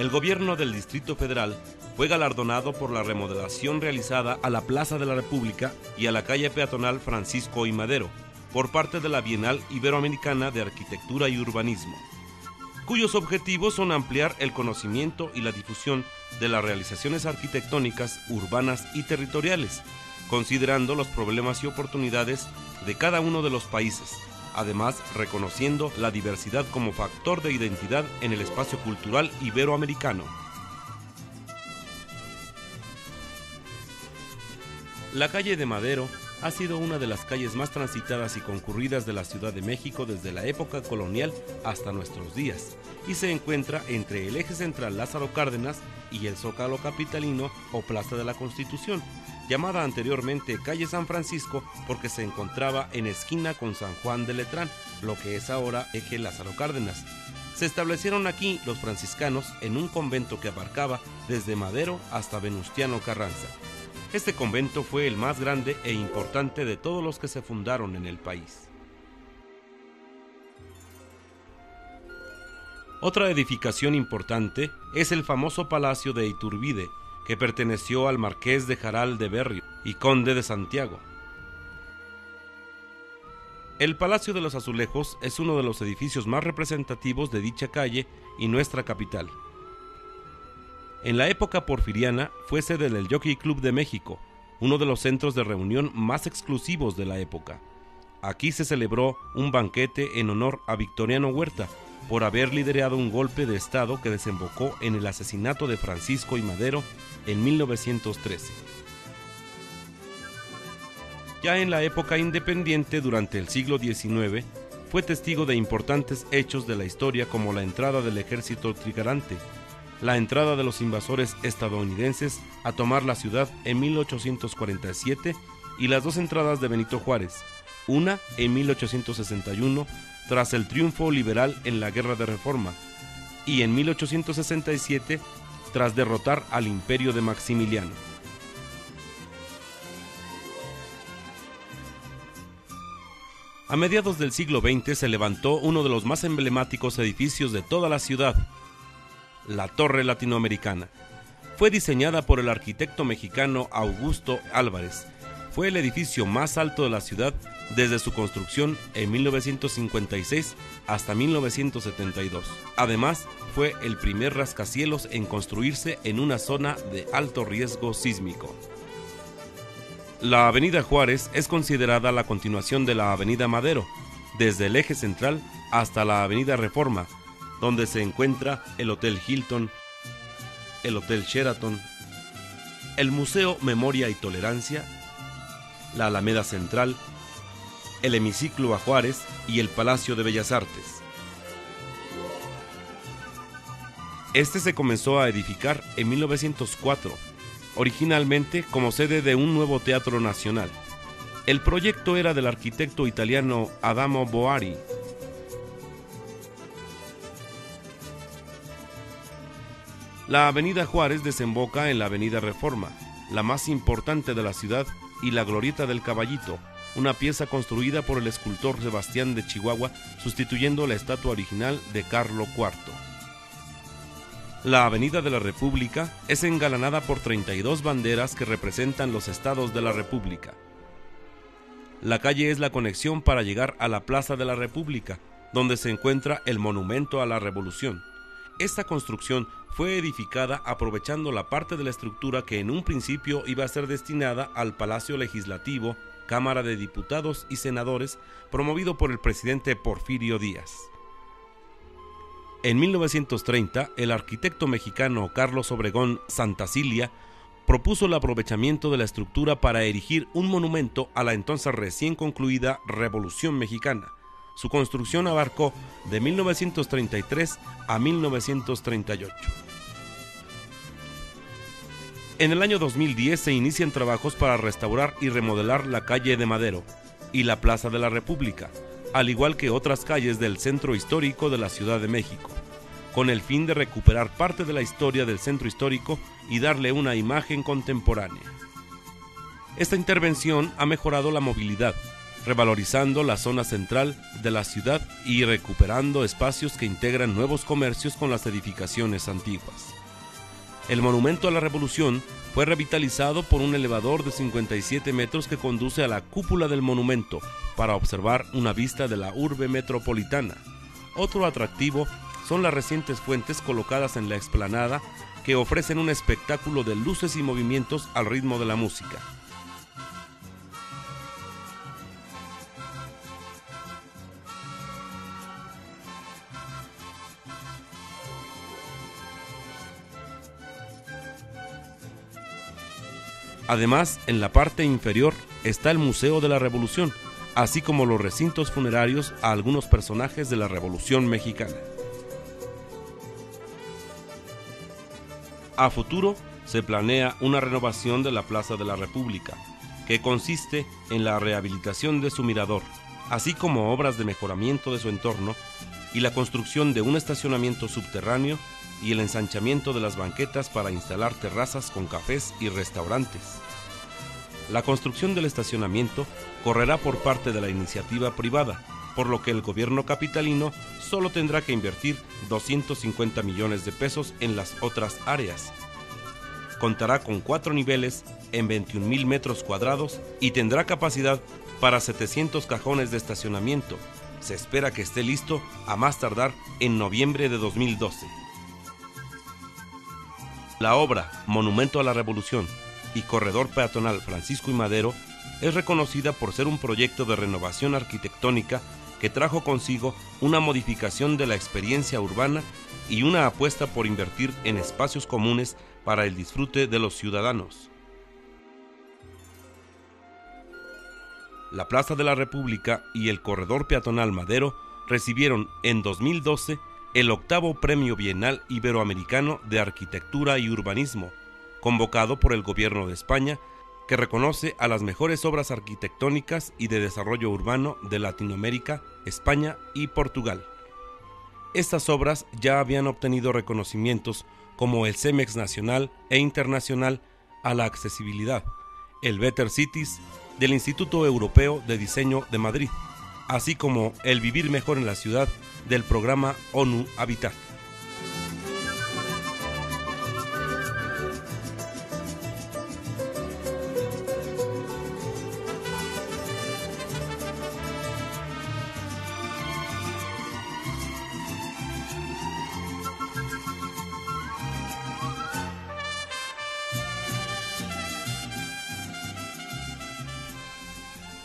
El gobierno del Distrito Federal fue galardonado por la remodelación realizada a la Plaza de la República y a la calle peatonal Francisco I. Madero por parte de la Bienal Iberoamericana de Arquitectura y Urbanismo, cuyos objetivos son ampliar el conocimiento y la difusión de las realizaciones arquitectónicas, urbanas y territoriales, considerando los problemas y oportunidades de cada uno de los países, además reconociendo la diversidad como factor de identidad en el espacio cultural iberoamericano. La calle de Madero ha sido una de las calles más transitadas y concurridas de la Ciudad de México desde la época colonial hasta nuestros días, y se encuentra entre el eje central Lázaro Cárdenas y el Zócalo capitalino o Plaza de la Constitución, llamada anteriormente calle San Francisco porque se encontraba en esquina con San Juan de Letrán, lo que es ahora eje Lázaro Cárdenas. Se establecieron aquí los franciscanos en un convento que abarcaba desde Madero hasta Venustiano Carranza. Este convento fue el más grande e importante de todos los que se fundaron en el país. Otra edificación importante es el famoso Palacio de Iturbide, que perteneció al Marqués de Jaral de Berrio y Conde de Santiago. El Palacio de los Azulejos es uno de los edificios más representativos de dicha calle y nuestra capital. En la época porfiriana fue sede del Jockey Club de México, uno de los centros de reunión más exclusivos de la época. Aquí se celebró un banquete en honor a Victoriano Huerta, por haber liderado un golpe de Estado que desembocó en el asesinato de Francisco I. Madero en 1913. Ya en la época independiente, durante el siglo XIX, fue testigo de importantes hechos de la historia como la entrada del ejército trigarante, la entrada de los invasores estadounidenses a tomar la ciudad en 1847 y las dos entradas de Benito Juárez, una en 1861 tras el triunfo liberal en la Guerra de Reforma y en 1867 tras derrotar al imperio de Maximiliano. A mediados del siglo XX se levantó uno de los más emblemáticos edificios de toda la ciudad, la Torre Latinoamericana. Fue diseñada por el arquitecto mexicano Augusto Álvarez. Fue el edificio más alto de la ciudad desde su construcción en 1956 hasta 1972. Además, fue el primer rascacielos en construirse en una zona de alto riesgo sísmico. La Avenida Juárez es considerada la continuación de la Avenida Madero, desde el eje central hasta la Avenida Reforma, donde se encuentra el Hotel Hilton, el Hotel Sheraton, el Museo Memoria y Tolerancia, la Alameda Central, el Hemiciclo a Juárez y el Palacio de Bellas Artes. Este se comenzó a edificar en 1904, originalmente como sede de un nuevo teatro nacional. El proyecto era del arquitecto italiano Adamo Boari. La Avenida Juárez desemboca en la Avenida Reforma, la más importante de la ciudad, y la Glorieta del Caballito, una pieza construida por el escultor Sebastián de Chihuahua, sustituyendo la estatua original de Carlo IV. La Avenida de la República es engalanada por 32 banderas que representan los estados de la República. La calle es la conexión para llegar a la Plaza de la República, donde se encuentra el Monumento a la Revolución. Esta construcción fue edificada aprovechando la parte de la estructura que en un principio iba a ser destinada al Palacio Legislativo, Cámara de Diputados y Senadores, promovido por el presidente Porfirio Díaz. En 1930, el arquitecto mexicano Carlos Obregón Santacilia propuso el aprovechamiento de la estructura para erigir un monumento a la entonces recién concluida Revolución Mexicana. Su construcción abarcó de 1933 a 1938. En el año 2010 se inician trabajos para restaurar y remodelar la calle de Madero y la Plaza de la República, al igual que otras calles del centro histórico de la Ciudad de México, con el fin de recuperar parte de la historia del centro histórico y darle una imagen contemporánea. Esta intervención ha mejorado la movilidad, revalorizando la zona central de la ciudad y recuperando espacios que integran nuevos comercios con las edificaciones antiguas. El Monumento a la Revolución fue revitalizado por un elevador de 57 metros que conduce a la cúpula del monumento para observar una vista de la urbe metropolitana. Otro atractivo son las recientes fuentes colocadas en la explanada que ofrecen un espectáculo de luces y movimientos al ritmo de la música. Además, en la parte inferior está el Museo de la Revolución, así como los recintos funerarios a algunos personajes de la Revolución Mexicana. A futuro, se planea una renovación de la Plaza de la República, que consiste en la rehabilitación de su mirador, así como obras de mejoramiento de su entorno y la construcción de un estacionamiento subterráneo y el ensanchamiento de las banquetas para instalar terrazas con cafés y restaurantes. La construcción del estacionamiento correrá por parte de la iniciativa privada, por lo que el gobierno capitalino solo tendrá que invertir 250 millones de pesos en las otras áreas. Contará con 4 niveles en 21,000 metros cuadrados y tendrá capacidad para 700 cajones de estacionamiento. Se espera que esté listo a más tardar en noviembre de 2012. La obra Monumento a la Revolución y Corredor Peatonal Francisco y Madero es reconocida por ser un proyecto de renovación arquitectónica que trajo consigo una modificación de la experiencia urbana y una apuesta por invertir en espacios comunes para el disfrute de los ciudadanos. La Plaza de la República y el Corredor Peatonal Madero recibieron en 2012 el 8º Premio Bienal Iberoamericano de Arquitectura y Urbanismo, convocado por el Gobierno de España, que reconoce a las mejores obras arquitectónicas y de desarrollo urbano de Latinoamérica, España y Portugal. Estas obras ya habían obtenido reconocimientos como el CEMEX Nacional e Internacional a la Accesibilidad, el Better Cities del Instituto Europeo de Diseño de Madrid, así como el Vivir Mejor en la Ciudad del programa ONU Habitat.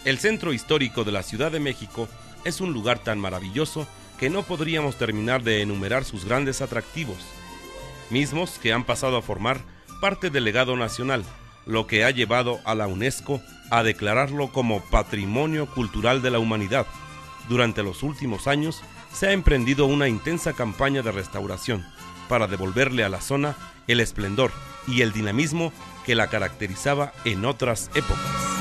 El centro histórico de la Ciudad de México es un lugar tan maravilloso que no podríamos terminar de enumerar sus grandes atractivos, mismos que han pasado a formar parte del legado nacional, lo que ha llevado a la UNESCO a declararlo como Patrimonio Cultural de la Humanidad. Durante los últimos años se ha emprendido una intensa campaña de restauración para devolverle a la zona el esplendor y el dinamismo que la caracterizaba en otras épocas.